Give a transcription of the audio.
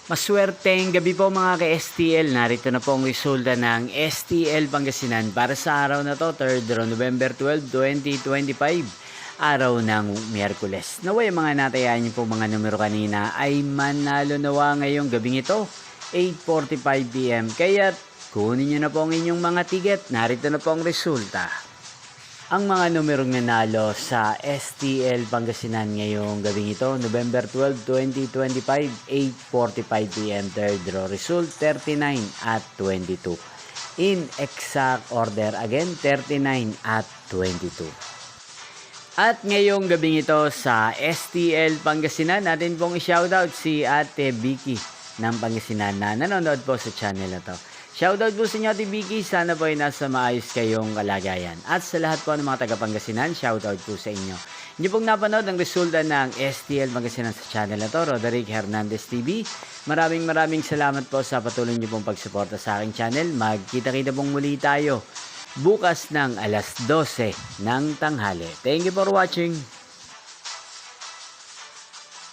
Maswerteng gabi po mga ka-STL. Narito na po ang resulta ng STL Pangasinan para sa araw na to, 3rd November 12, 2025. Araw ng Miyerkules. Naway mga natayaan niyo po mga numero kanina ay manalo nawa ngayong gabing ito, 8:45 PM. Kaya kunin niyo na po ang inyong mga ticket. Narito na po ang resulta. Ang mga numerong nanalo sa STL Pangasinan ngayong gabing ito, November 12, 2025, 8:45 PM, third draw result, 39 at 22. In exact order again, 39 at 22. At ngayong gabing ito sa STL Pangasinan, natin pong i-shoutout si Ate Vicky ng Pangasinan na nanonood po sa channel na to. Shoutout po sa inyo, Ate Vicky. Sana po ay nasa maayos kayong kalagayan. At sa lahat po ng mga taga-Pangasinan, shoutout po sa inyo. Hindi pong napanood ang resulta ng STL Pangasinan sa channel na to, Roderick Hernandez TV. Maraming salamat po sa patuloy niyo pong pagsuporta sa aking channel. Magkita-kita pong muli tayo bukas ng alas 12 ng tanghali. Thank you for watching.